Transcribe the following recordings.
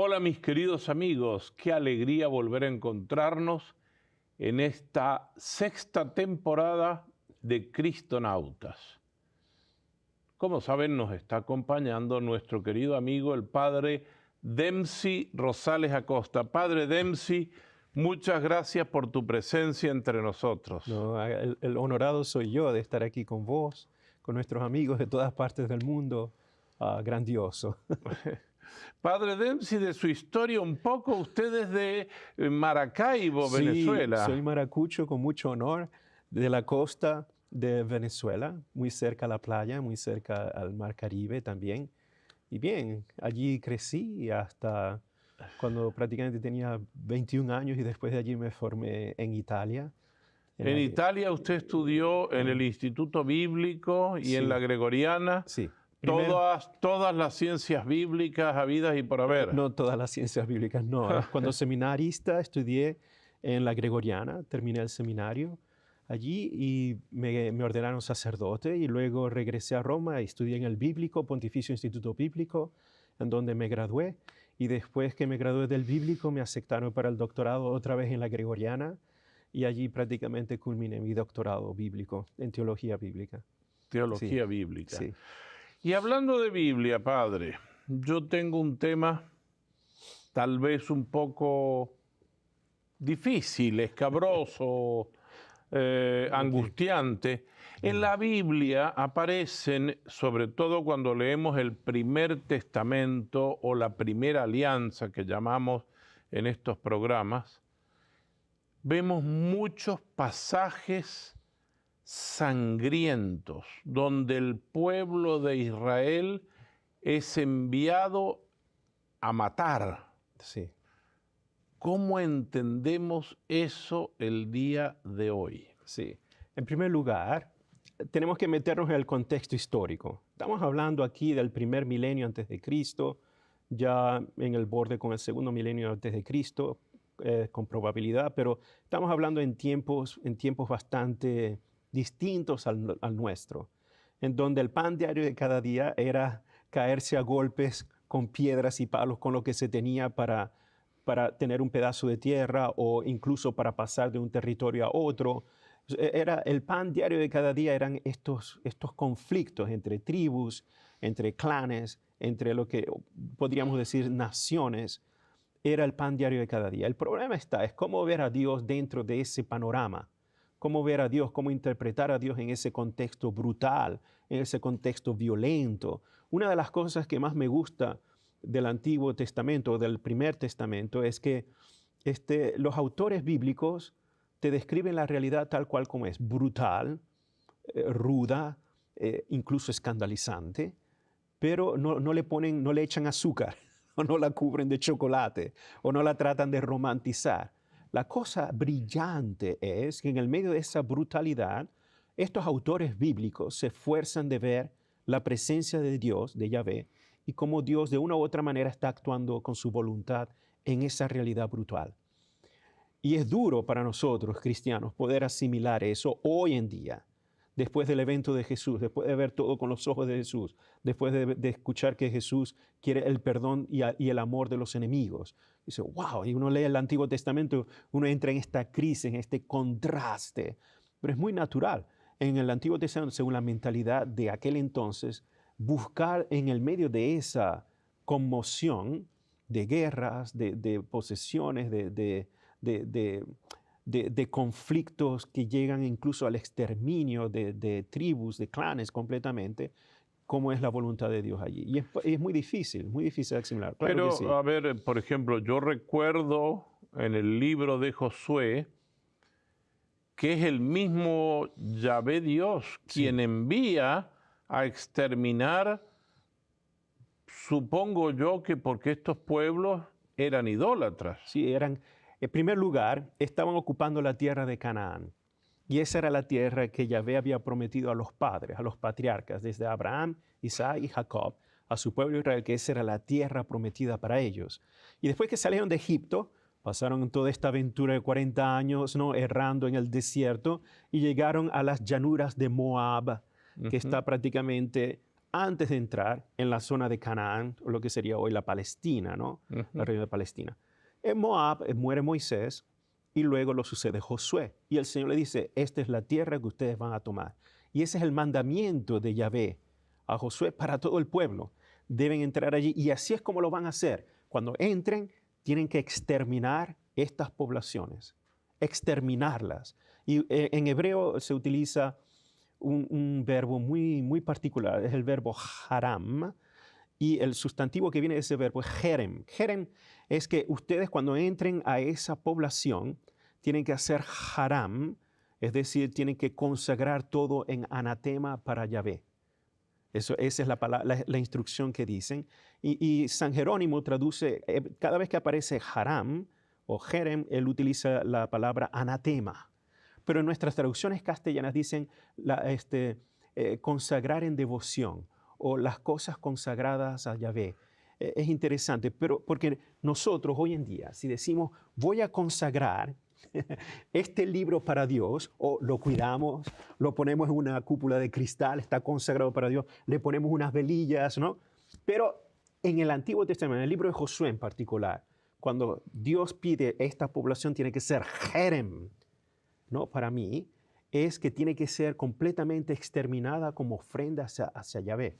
Hola mis queridos amigos, qué alegría volver a encontrarnos en esta sexta temporada de Cristonautas. Como saben, nos está acompañando nuestro querido amigo el padre Dempsey Rosales Acosta. Padre Dempsey, muchas gracias por tu presencia entre nosotros. No, el honorado soy yo de estar aquí con vos, con nuestros amigos de todas partes del mundo. Grandioso. Padre Dempsey, de su historia un poco, usted es de Maracaibo, Sí, Venezuela. soy maracucho con mucho honor de la costa de Venezuela, muy cerca a la playa, muy cerca al Mar Caribe también. Y bien, allí crecí hasta cuando prácticamente tenía 21 años y después de allí me formé en Italia. En Italia usted estudió en el Instituto Bíblico y en la Sí, Gregoriana, sí. Primero, todas las ciencias bíblicas habidas y por haber. no todas las ciencias bíblicas, no. Cuando seminarista estudié en la Gregoriana, terminé el seminario allí y me ordenaron sacerdote y luego regresé a Roma y estudié en el Bíblico, Pontificio Instituto Bíblico, en donde me gradué. Y después que me gradué del Bíblico me aceptaron para el doctorado otra vez en la Gregoriana y allí prácticamente culminé mi doctorado bíblico en teología bíblica. Sí, Teología bíblica. sí. Y hablando de Biblia, padre, yo tengo un tema tal vez un poco difícil, escabroso, angustiante. En la Biblia aparecen, sobre todo cuando leemos el Primer Testamento o la Primera Alianza que llamamos en estos programas, vemos muchos pasajes sangrientos donde el pueblo de Israel es enviado a matar. Sí. ¿Cómo entendemos eso el día de hoy? Sí. En primer lugar, tenemos que meternos en el contexto histórico. Estamos hablando aquí del primer milenio antes de Cristo, ya en el borde con el segundo milenio antes de Cristo, con probabilidad, pero estamos hablando en tiempos bastante distintos al nuestro, en donde el pan diario de cada día era caerse a golpes con piedras y palos con lo que se tenía para tener un pedazo de tierra o incluso para pasar de un territorio a otro. Era el pan diario de cada día, eran estos conflictos entre tribus, entre clanes, entre lo que podríamos decir naciones. Era el pan diario de cada día. El problema es cómo ver a Dios dentro de ese panorama, cómo ver a Dios, cómo interpretar a Dios en ese contexto brutal, en ese contexto violento. Una de las cosas que más me gusta del Antiguo Testamento, del Primer Testamento, es que los autores bíblicos te describen la realidad tal cual como es, brutal, ruda, incluso escandalizante, pero no le echan azúcar, o no la cubren de chocolate, o no la tratan de romantizar. La cosa brillante es que en el medio de esa brutalidad, estos autores bíblicos se esfuerzan de ver la presencia de Dios, de Yahvé, y cómo Dios de una u otra manera está actuando con su voluntad en esa realidad brutal. Y es duro para nosotros, cristianos, poder asimilar eso hoy en día, después del evento de Jesús, después de ver todo con los ojos de Jesús, después de escuchar que Jesús quiere el perdón y el amor de los enemigos. Dice, wow, y uno lee el Antiguo Testamento, uno entra en esta crisis, en este contraste, pero es muy natural. En el Antiguo Testamento, según la mentalidad de aquel entonces, buscar en el medio de esa conmoción de guerras, de posesiones, de conflictos que llegan incluso al exterminio de tribus, de clanes completamente, cómo es la voluntad de Dios allí. Y es muy difícil asimilar. Claro Pero, que sí. a ver, por ejemplo, yo recuerdo en el libro de Josué que es el mismo Yahvé Dios quien Sí. envía a exterminar, supongo yo que porque estos pueblos eran idólatras. Sí, en primer lugar, estaban ocupando la tierra de Canaán. Y esa era la tierra que Yahvé había prometido a los padres, a los patriarcas, desde Abraham, Isaac y Jacob, a su pueblo Israel, que esa era la tierra prometida para ellos. Y después que salieron de Egipto, pasaron toda esta aventura de 40 años, ¿no?, errando en el desierto y llegaron a las llanuras de Moab, que está prácticamente antes de entrar en la zona de Canaán, o lo que sería hoy la Palestina, ¿no? La región de Palestina. En Moab muere Moisés y luego lo sucede Josué. Y el Señor le dice, esta es la tierra que ustedes van a tomar. Y ese es el mandamiento de Yahvé a Josué para todo el pueblo. Deben entrar allí y así es como lo van a hacer. Cuando entren, tienen que exterminar estas poblaciones, exterminarlas. Y en hebreo se utiliza un verbo muy particular, es el verbo haram, y el sustantivo que viene de ese verbo es jerem. Jerem es que ustedes cuando entren a esa población tienen que hacer haram, es decir, tienen que consagrar todo en anatema para Yahvé. Esa es la instrucción que dicen. Y San Jerónimo traduce, cada vez que aparece haram o jerem, él utiliza la palabra anatema. Pero en nuestras traducciones castellanas dicen consagrar en devoción o las cosas consagradas a Yahvé. Es interesante, pero porque nosotros hoy en día, si decimos voy a consagrar este libro para Dios, o lo cuidamos, lo ponemos en una cúpula de cristal, está consagrado para Dios, le ponemos unas velillas, ¿no? Pero en el Antiguo Testamento, en el libro de Josué en particular, cuando Dios pide esta población tiene que ser jerem, ¿no? Para mí, es que tiene que ser completamente exterminada como ofrenda hacia Yahvé.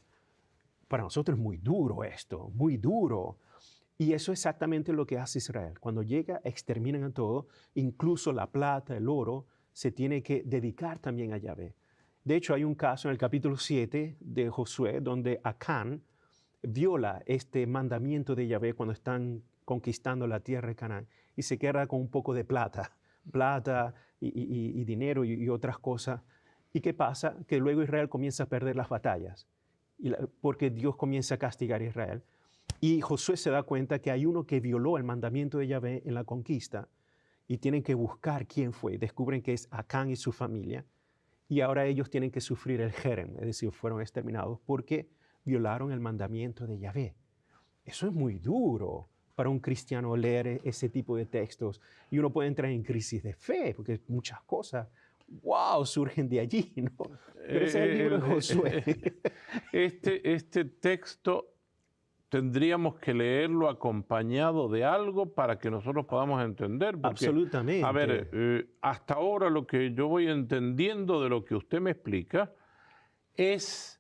Para nosotros es muy duro esto, muy duro. Y eso es exactamente lo que hace Israel. Cuando llega, exterminan a todo, incluso la plata, el oro, se tiene que dedicar también a Yahvé. De hecho, hay un caso en el capítulo 7 de Josué donde Acán viola este mandamiento de Yahvé cuando están conquistando la tierra de Canaán y se queda con un poco de plata y dinero y otras cosas. ¿Y qué pasa? Que luego Israel comienza a perder las batallas porque Dios comienza a castigar a Israel. Y Josué se da cuenta que hay uno que violó el mandamiento de Yahvé en la conquista y tienen que buscar quién fue. Descubren que es Acán y su familia y ahora ellos tienen que sufrir el jerem, es decir, fueron exterminados porque violaron el mandamiento de Yahvé. Eso es muy duro para un cristiano leer ese tipo de textos y uno puede entrar en crisis de fe porque muchas cosas, wow, surgen de allí, ¿no? Pero ese es el libro de Josué. Este texto tendríamos que leerlo acompañado de algo para que nosotros podamos entender. Porque, absolutamente. a ver, hasta ahora lo que yo voy entendiendo de lo que usted me explica es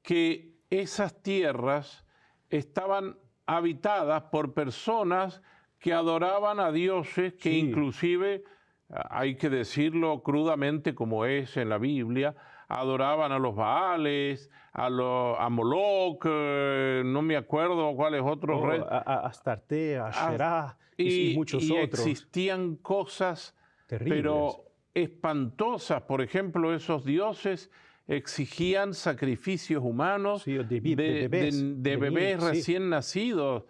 que esas tierras estaban habitadas por personas que adoraban a dioses que Sí. inclusive, hay que decirlo crudamente como es en la Biblia, adoraban a los Baales, a Moloch, no me acuerdo cuáles otros reyes. A Astarte, a Asherah y muchos y otros. existían cosas, terribles. pero espantosas. Por ejemplo, esos dioses exigían sacrificios humanos Sí, de bebés sí. recién nacidos.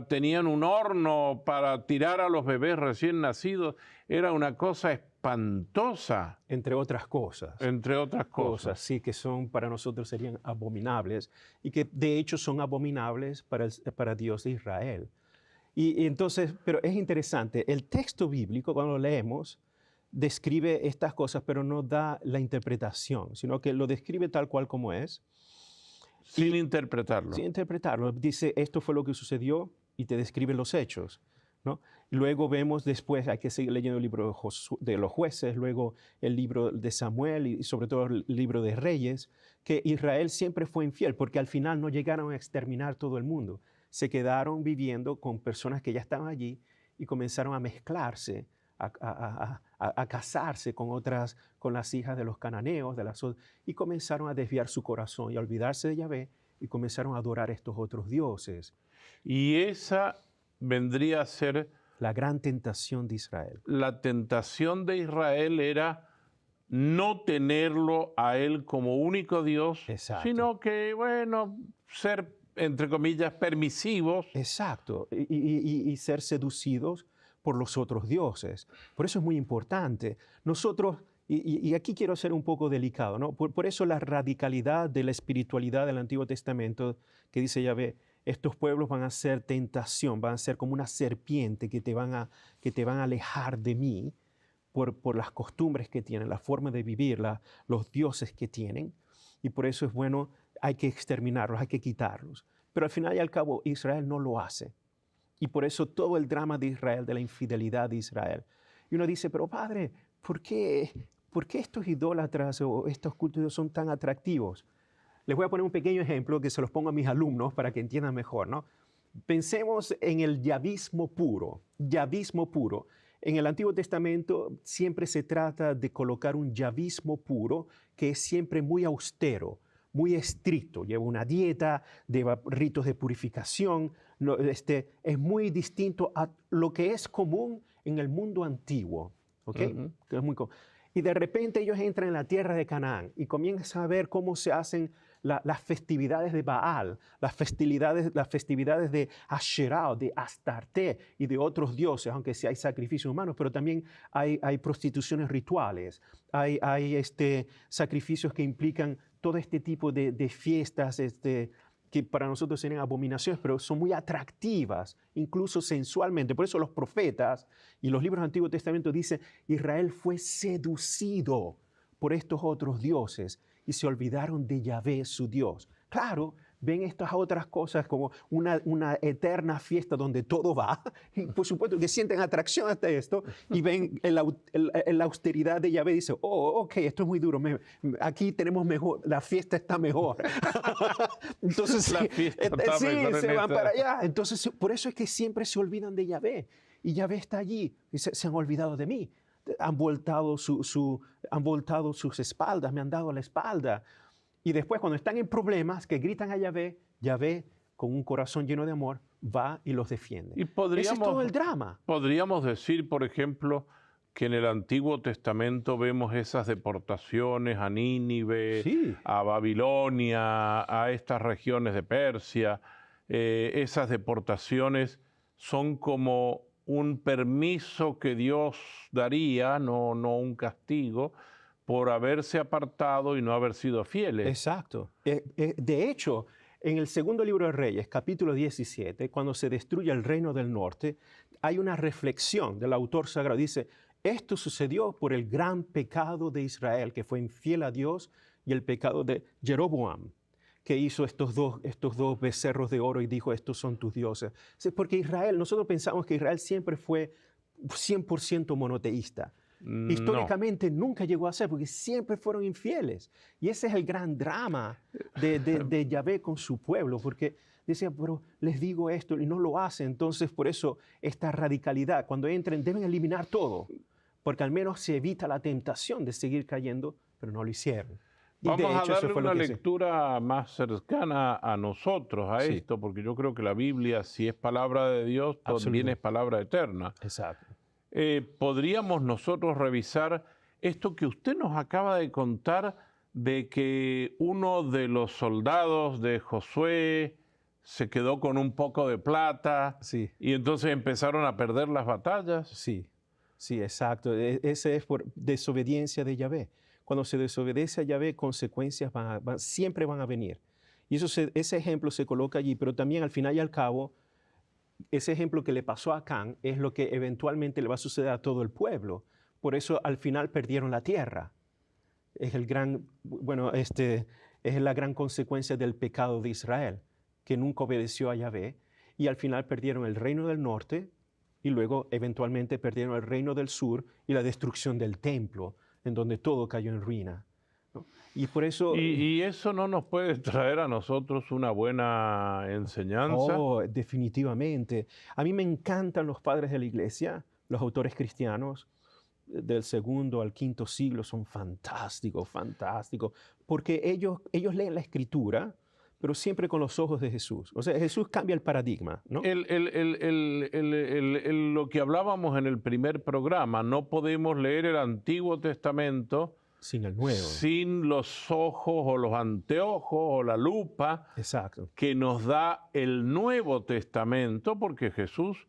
Tenían un horno para tirar a los bebés recién nacidos. Era una cosa espantosa. Entre otras cosas. Entre otras cosas. Sí, que son para nosotros serían abominables y que de hecho son abominables para Dios de Israel. Y entonces, pero es interesante, el texto bíblico cuando lo leemos describe estas cosas, pero no da la interpretación, sino que lo describe tal cual como es. Sin interpretarlo. Sin interpretarlo. Dice, esto fue lo que sucedió y te describe los hechos, ¿no? Luego vemos después, hay que seguir leyendo el libro de los jueces, luego el libro de Samuel y sobre todo el libro de Reyes, que Israel siempre fue infiel porque al final no llegaron a exterminar todo el mundo. Se quedaron viviendo con personas que ya estaban allí y comenzaron a mezclarse, a casarse con las hijas de los cananeos, y comenzaron a desviar su corazón y a olvidarse de Yahvé y comenzaron a adorar estos otros dioses. Y esa vendría a ser la gran tentación de Israel. La tentación de Israel era no tenerlo a él como único Dios, exacto, sino que, bueno, ser, entre comillas, permisivos. Exacto, y ser seducidos por los otros dioses. Por eso es muy importante. Nosotros, y aquí quiero ser un poco delicado, ¿no? Por eso la radicalidad de la espiritualidad del Antiguo Testamento, que dice Yahvé, estos pueblos van a ser tentación, van a ser como una serpiente que te van a alejar de mí por las costumbres que tienen, la forma de vivir, los dioses que tienen. Y por eso es bueno hay que exterminarlos, hay que quitarlos. Pero al final y al cabo Israel no lo hace. Y por eso todo el drama de Israel, de la infidelidad de Israel. Y uno dice, pero padre, ¿por qué estos idólatras o estos cultos son tan atractivos? Les voy a poner un pequeño ejemplo que se los pongo a mis alumnos para que entiendan mejor, ¿no? Pensemos en el yavismo puro. Yavismo puro. En el Antiguo Testamento siempre se trata de colocar un yavismo puro que es siempre muy austero, muy estricto. Lleva una dieta, lleva ritos de purificación. No, es muy distinto a lo que es común en el mundo antiguo. ¿Ok? Es muy y de repente ellos entran en la tierra de Canaán y comienzan a ver cómo se hacen las festividades de Baal, las festividades de Asherah, de Astarte y de otros dioses, aunque sí hay sacrificios humanos, pero también hay prostituciones rituales, hay sacrificios que implican todo este tipo de fiestas, que para nosotros serían abominaciones, pero son muy atractivas, incluso sensualmente. Por eso los profetas y los libros del Antiguo Testamento dicen, Israel fue seducido por estos otros dioses y se olvidaron de Yahvé, su Dios. Claro, ven estas otras cosas como una eterna fiesta donde todo va, y por supuesto que sienten atracción hasta esto, y ven la austeridad de Yahvé y dicen, oh, ok, esto es muy duro, aquí tenemos mejor, la fiesta está mejor. Entonces, La fiesta está sí, mejor se en van esta. para allá. Entonces, por eso es que siempre se olvidan de Yahvé, y Yahvé está allí, y se han olvidado de mí. Han voltado sus espaldas, me han dado la espalda. Y después, cuando están en problemas, que gritan a Yahvé, Yahvé, con un corazón lleno de amor, va y los defiende. Y Ese es todo el drama. podríamos decir, por ejemplo, que en el Antiguo Testamento vemos esas deportaciones a Nínive, Sí. a Babilonia, a estas regiones de Persia. Esas deportaciones son como un permiso que Dios daría, no un castigo, por haberse apartado y no haber sido fieles. Exacto. De hecho, en el segundo libro de Reyes, capítulo 17, cuando se destruye el reino del norte, hay una reflexión del autor sagrado. Dice, esto sucedió por el gran pecado de Israel, que fue infiel a Dios, y el pecado de Jeroboam, que hizo estos dos becerros de oro y dijo, estos son tus dioses. Porque Israel, nosotros pensamos que Israel siempre fue 100% monoteísta. Históricamente nunca llegó a ser, porque siempre fueron infieles. Y ese es el gran drama de Yahvé con su pueblo, porque decía, pero les digo esto y no lo hacen. Entonces, por eso esta radicalidad, cuando entren, deben eliminar todo, porque al menos se evita la tentación de seguir cayendo, pero no lo hicieron. Y Vamos de hecho, a eso darle fue lo una que lectura más cercana a nosotros, a Sí. esto, porque yo creo que la Biblia, si es palabra de Dios, también Absolutamente. es palabra eterna. Exacto. Podríamos nosotros revisar esto que usted nos acaba de contar de que uno de los soldados de Josué se quedó con un poco de plata Sí. y entonces empezaron a perder las batallas. Sí, sí, exacto. Ese es por desobediencia de Yahvé. Cuando se desobedece a Yahvé, consecuencias siempre van a venir. Y ese ejemplo se coloca allí, pero también al final y al cabo, ese ejemplo que le pasó a Acán es lo que eventualmente le va a suceder a todo el pueblo. Por eso al final perdieron la tierra. Es la gran consecuencia del pecado de Israel, que nunca obedeció a Yahvé, y al final perdieron el reino del norte, y luego eventualmente perdieron el reino del sur y la destrucción del templo, en donde todo cayó en ruina, ¿no? Y por eso... ¿Y eso no nos puede traer a nosotros una buena enseñanza? Oh, definitivamente. A mí me encantan los padres de la iglesia, los autores cristianos del segundo al quinto siglo son fantásticos, fantásticos, porque ellos leen la escritura, pero siempre con los ojos de Jesús. O sea, Jesús cambia el paradigma, ¿no? Lo que hablábamos en el primer programa, no podemos leer el Antiguo Testamento Sin el nuevo. sin los ojos o los anteojos o la lupa Exacto. que nos da el Nuevo Testamento, porque Jesús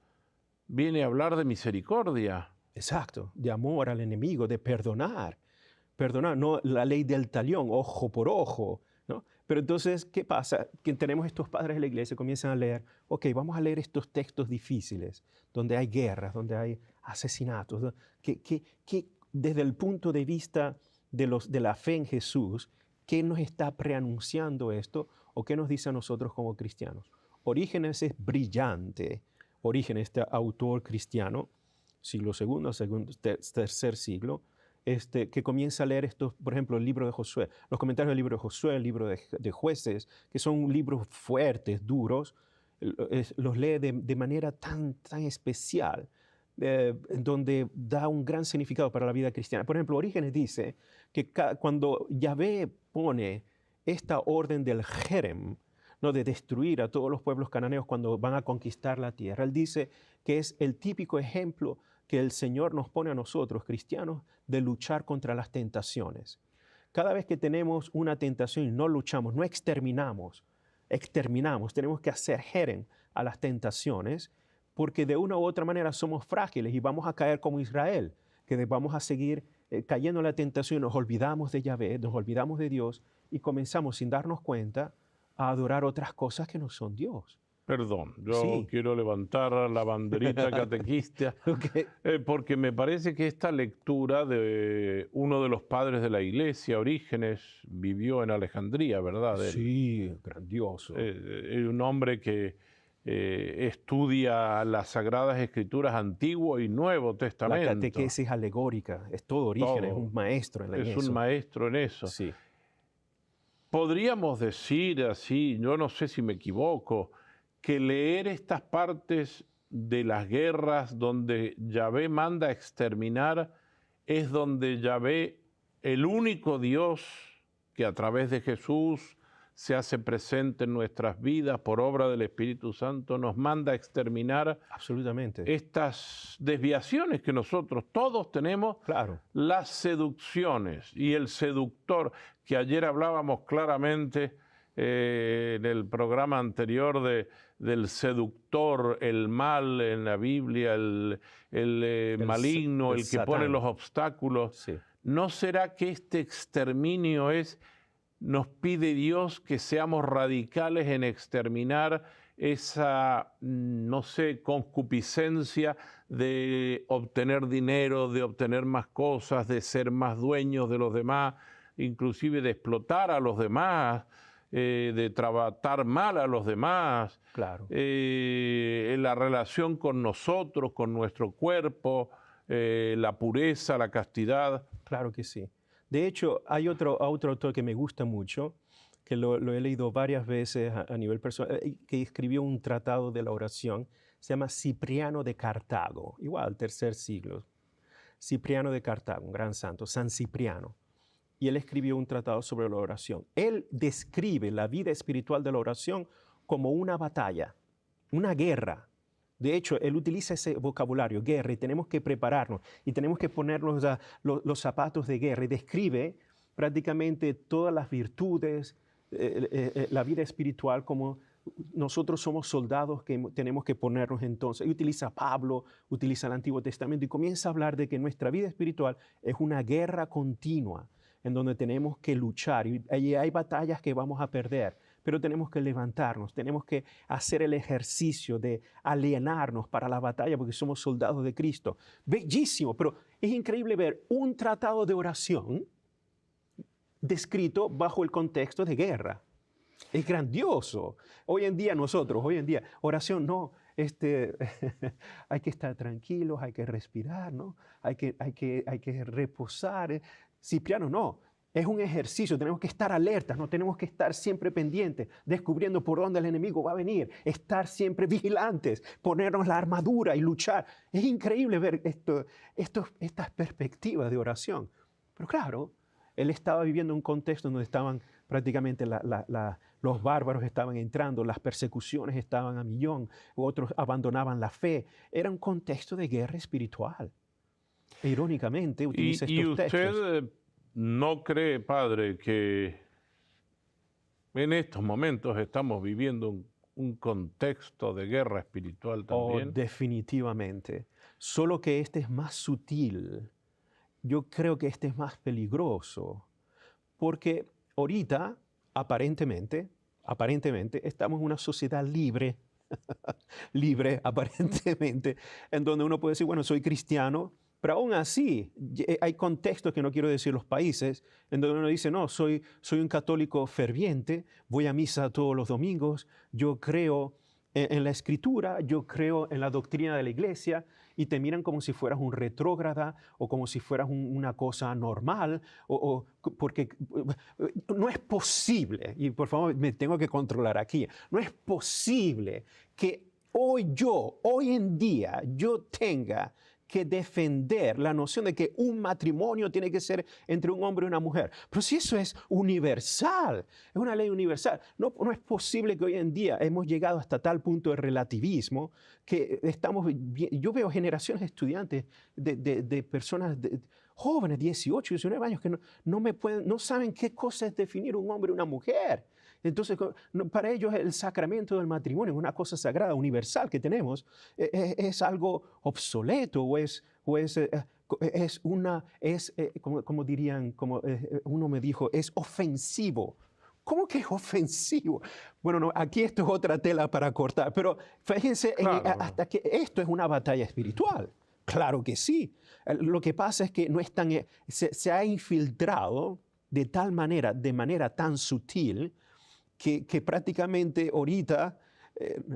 viene a hablar de misericordia. Exacto, de amor al enemigo, de perdonar. Perdonar, no la ley del talión, ojo por ojo, ¿no? Pero entonces, ¿qué pasa? Que tenemos estos padres de la iglesia, comienzan a leer, ok, vamos a leer estos textos difíciles, donde hay guerras, donde hay asesinatos, que desde el punto de vista de la fe en Jesús, ¿Qué nos está preanunciando esto o qué nos dice a nosotros como cristianos? Orígenes es brillante. Orígenes, este autor cristiano, siglo segundo, tercer siglo, que comienza a leer estos, por ejemplo, el libro de Josué, los comentarios del libro de Josué, el libro de Jueces, que son libros fuertes, duros, los lee de manera tan especial, donde da un gran significado para la vida cristiana. Por ejemplo, Orígenes dice que cuando Yahvé pone esta orden del Jerem, ¿no?, de destruir a todos los pueblos cananeos cuando van a conquistar la tierra, él dice que es el típico ejemplo que el Señor nos pone a nosotros, cristianos, de luchar contra las tentaciones. Cada vez que tenemos una tentación y no luchamos, no exterminamos, tenemos que hacer Jerem a las tentaciones, porque de una u otra manera somos frágiles y vamos a caer como Israel, que vamos a seguir cayendo en la tentación, nos olvidamos de Yahvé, nos olvidamos de Dios y comenzamos sin darnos cuenta a adorar otras cosas que no son Dios. Perdón, yo Sí. quiero levantar la banderita catequista Okay. porque me parece que esta lectura de uno de los padres de la Iglesia, Orígenes, vivió en Alejandría, ¿verdad? Sí, grandioso. Un hombre que estudia las Sagradas Escrituras Antiguo y Nuevo La Testamento. catequesis alegórica, es todo Orígenes, es Todo. un maestro en Es eso. un maestro en eso. Sí. Podríamos decir así, yo no sé si me equivoco, que leer estas partes de las guerras donde Yahvé manda a exterminar es donde Yahvé, el único Dios que a través de Jesús se hace presente en nuestras vidas por obra del Espíritu Santo, nos manda a exterminar Absolutamente. estas desviaciones que nosotros todos tenemos, Claro. las seducciones y el seductor, que ayer hablábamos claramente en el programa anterior del seductor, el mal en la Biblia, el maligno, el que pone Satán. los obstáculos. Sí. ¿No será que este exterminio nos pide Dios que seamos radicales en exterminar esa, no sé, concupiscencia de obtener dinero, de obtener más cosas, de ser más dueños de los demás, inclusive de explotar a los demás, de tratar mal a los demás, Claro. en la relación con nosotros, con nuestro cuerpo, la pureza, la castidad? Claro que sí. De hecho, hay otro autor que me gusta mucho, que lo he leído varias veces a nivel personal, que escribió un tratado de la oración, se llama Cipriano de Cartago, igual, tercer siglo. Cipriano de Cartago, un gran santo, San Cipriano. Y él escribió un tratado sobre la oración. Él describe la vida espiritual de la oración como una batalla, una guerra. De hecho, él utiliza ese vocabulario, guerra, y tenemos que prepararnos, y tenemos que ponernos los zapatos de guerra, y describe prácticamente todas las virtudes, la vida espiritual, como nosotros somos soldados que tenemos que ponernos entonces. Y utiliza Pablo, utiliza el Antiguo Testamento, y comienza a hablar de que nuestra vida espiritual es una guerra continua, en donde tenemos que luchar, y hay batallas que vamos a perder, pero tenemos que levantarnos, tenemos que hacer el ejercicio de alienarnos para la batalla porque somos soldados de Cristo. Bellísimo, pero es increíble ver un tratado de oración descrito bajo el contexto de guerra. Es grandioso. Hoy en día, oración no, hay que estar tranquilos, hay que respirar, ¿no? Hay que reposar. Cipriano, no. Es un ejercicio, tenemos que estar alertas, no tenemos que estar siempre pendientes, descubriendo por dónde el enemigo va a venir, estar siempre vigilantes, ponernos la armadura y luchar. Es increíble ver estas perspectivas de oración. Pero claro, él estaba viviendo un contexto donde estaban prácticamente los bárbaros estaban entrando, las persecuciones estaban a millón, otros abandonaban la fe. Era un contexto de guerra espiritual. E, irónicamente, utiliza estos textos. ¿Y usted no cree, padre, que en estos momentos estamos viviendo un contexto de guerra espiritual también? Oh, definitivamente. Solo que este es más sutil. Yo creo que este es más peligroso. Porque ahorita, aparentemente, estamos en una sociedad libre, aparentemente, en donde uno puede decir, bueno, soy cristiano, Pero aún así, hay contextos, que no quiero decir los países, en donde uno dice, no, soy un católico ferviente, voy a misa todos los domingos, yo creo en la Escritura, yo creo en la doctrina de la Iglesia, y te miran como si fueras un retrógrada o como si fueras una cosa normal, porque no es posible, y por favor me tengo que controlar aquí, no es posible que hoy en día, yo tenga que defender la noción de que un matrimonio tiene que ser entre un hombre y una mujer. Pero si eso es universal, es una ley universal, no es posible que hoy en día hemos llegado hasta tal punto de relativismo que yo veo generaciones de estudiantes, de personas jóvenes, 18, 19 años, que no saben qué cosa es definir un hombre y una mujer. Entonces, para ellos el sacramento del matrimonio es una cosa sagrada, universal que tenemos, es algo obsoleto como dirían, como uno me dijo, es ofensivo. ¿Cómo que es ofensivo? Bueno, no, aquí esto es otra tela para cortar, pero fíjense Claro. hasta que esto es una batalla espiritual. Claro que sí. Lo que pasa es que no es se ha infiltrado de manera tan sutil, que prácticamente ahorita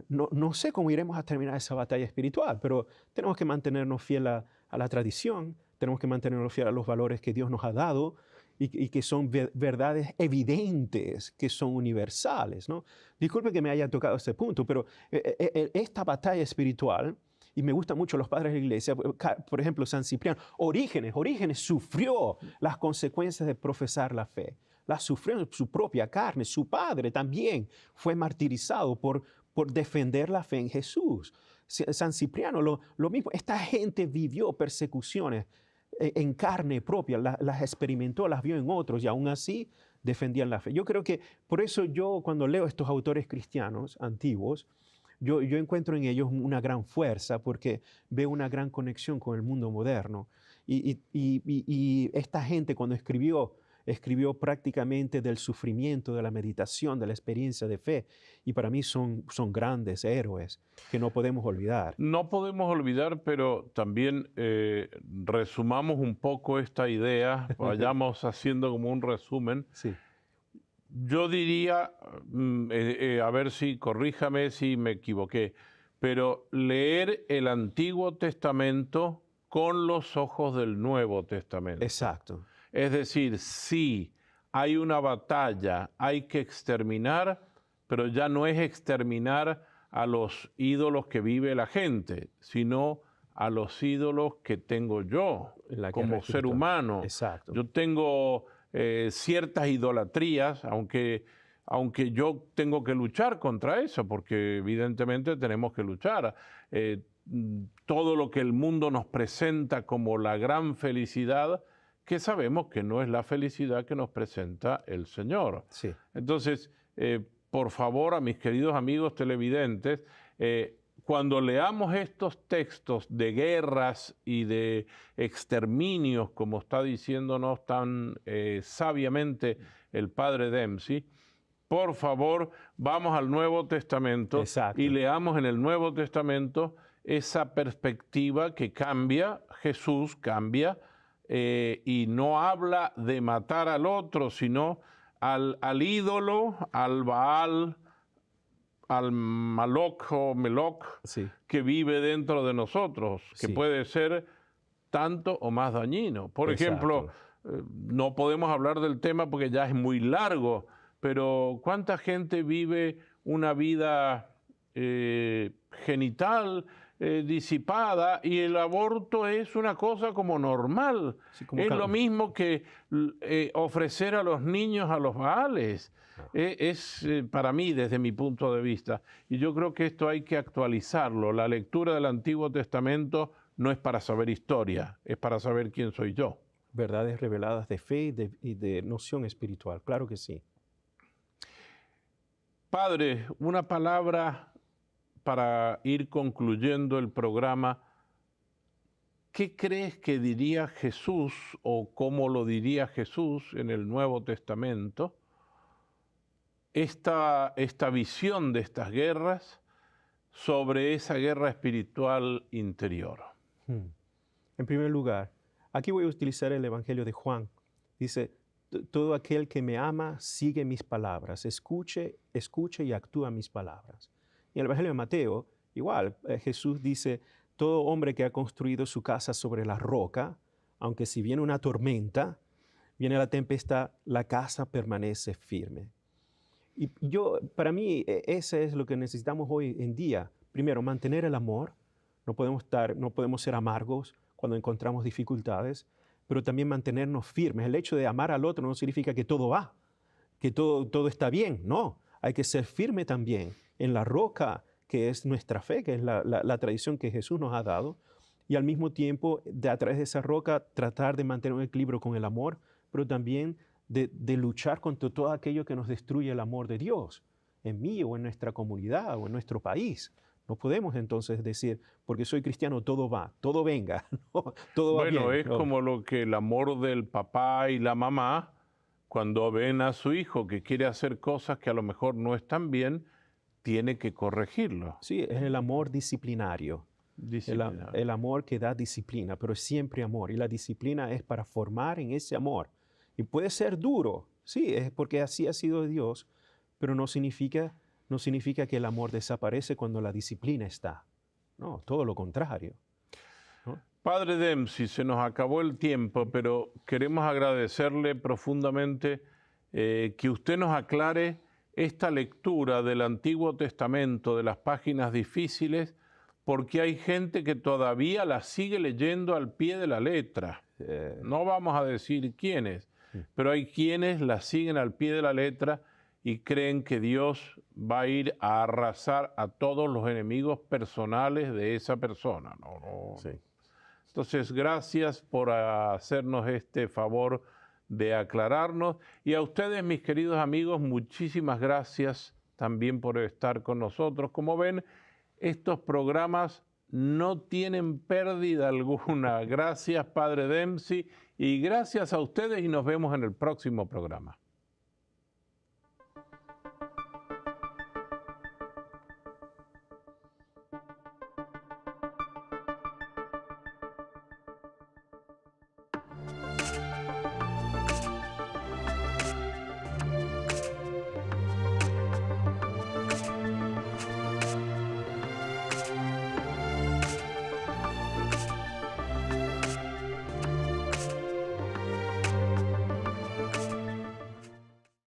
no sé cómo iremos a terminar esa batalla espiritual, pero tenemos que mantenernos fieles a la tradición, tenemos que mantenernos fieles a los valores que Dios nos ha dado y que son verdades evidentes, que son universales, ¿no? Disculpe que me haya tocado este punto, pero esta batalla espiritual, y me gustan mucho los padres de la iglesia, por ejemplo, San Cipriano, Orígenes sufrió las consecuencias de profesar la fe. La sufrió en su propia carne. Su padre también fue martirizado por defender la fe en Jesús. San Cipriano, lo mismo. Esta gente vivió persecuciones en carne propia, las experimentó, las vio en otros y aún así defendían la fe. Yo creo que por eso yo, cuando leo estos autores cristianos antiguos, yo encuentro en ellos una gran fuerza, porque veo una gran conexión con el mundo moderno. Y esta gente, cuando escribió prácticamente del sufrimiento, de la meditación, de la experiencia de fe. Y para mí son grandes héroes que no podemos olvidar. No podemos olvidar, pero también resumamos un poco esta idea, vayamos haciendo como un resumen. Sí. Yo diría, a ver si, corríjame si me equivoqué, pero leer el Antiguo Testamento con los ojos del Nuevo Testamento. Exacto. Es decir, sí, hay una batalla, hay que exterminar, pero ya no es exterminar a los ídolos que vive la gente, sino a los ídolos que tengo yo como ser humano. Exacto. Yo tengo ciertas idolatrías, aunque yo tengo que luchar contra eso, porque evidentemente tenemos que luchar. Todo lo que el mundo nos presenta como la gran felicidad, que sabemos que no es la felicidad que nos presenta el Señor. Sí. Entonces, por favor, a mis queridos amigos televidentes, cuando leamos estos textos de guerras y de exterminios, como está diciéndonos tan sabiamente el padre Dempsey, por favor, vamos al Nuevo Testamento. Exacto. Y leamos en el Nuevo Testamento esa perspectiva que cambia, Jesús cambia, y no habla de matar al otro, sino al ídolo, al Baal, al Maloc o Meloc, Sí. que vive dentro de nosotros, que Sí. puede ser tanto o más dañino. Por Exacto. ejemplo, no podemos hablar del tema porque ya es muy largo, pero ¿cuánta gente vive una vida genital disipada, y el aborto es una cosa como normal? Sí, como es lo mismo que ofrecer a los niños a los baales. Es para mí, desde mi punto de vista, y yo creo que esto hay que actualizarlo. La lectura del Antiguo Testamento no es para saber historia, es para saber quién soy yo. Verdades reveladas de fe y de noción espiritual, claro que sí. Padre, una palabra para ir concluyendo el programa. ¿Qué crees que diría Jesús, o cómo lo diría Jesús en el Nuevo Testamento? Esta visión de estas guerras sobre esa guerra espiritual interior. En primer lugar, aquí voy a utilizar el Evangelio de Juan. Dice, todo aquel que me ama sigue mis palabras, escuche y actúa mis palabras. Y en el Evangelio de Mateo, igual, Jesús dice, todo hombre que ha construido su casa sobre la roca, aunque si viene una tormenta, viene la tempestad, la casa permanece firme. Y para mí, ese es lo que necesitamos hoy en día. Primero, mantener el amor. No podemos ser amargos cuando encontramos dificultades, pero también mantenernos firmes. El hecho de amar al otro no significa que todo va, que todo está bien. No, hay que ser firme también en la roca que es nuestra fe, que es la tradición que Jesús nos ha dado, y al mismo tiempo, a través de esa roca, tratar de mantener un equilibrio con el amor, pero también de luchar contra todo aquello que nos destruye el amor de Dios, en mí o en nuestra comunidad o en nuestro país. No podemos entonces decir, porque soy cristiano, todo va, todo venga, ¿no? Todo va bien. Bueno, es No. como lo que el amor del papá y la mamá, cuando ven a su hijo que quiere hacer cosas que a lo mejor no están bien, tiene que corregirlo. Sí, es el amor disciplinario. El amor que da disciplina, pero es siempre amor. Y la disciplina es para formar en ese amor. Y puede ser duro, sí, es porque así ha sido Dios, pero no significa que el amor desaparece cuando la disciplina está. No, todo lo contrario. ¿No? Padre Dempsey, se nos acabó el tiempo, pero queremos agradecerle profundamente que usted nos aclare esta lectura del Antiguo Testamento, de las páginas difíciles, porque hay gente que todavía la sigue leyendo al pie de la letra. No vamos a decir quiénes, pero hay quienes la siguen al pie de la letra y creen que Dios va a ir a arrasar a todos los enemigos personales de esa persona. No. Sí. Entonces, gracias por hacernos este favor de aclararnos. Y a ustedes, mis queridos amigos, muchísimas gracias también por estar con nosotros. Como ven, estos programas no tienen pérdida alguna. Gracias, Padre Dempsey, y gracias a ustedes, y nos vemos en el próximo programa.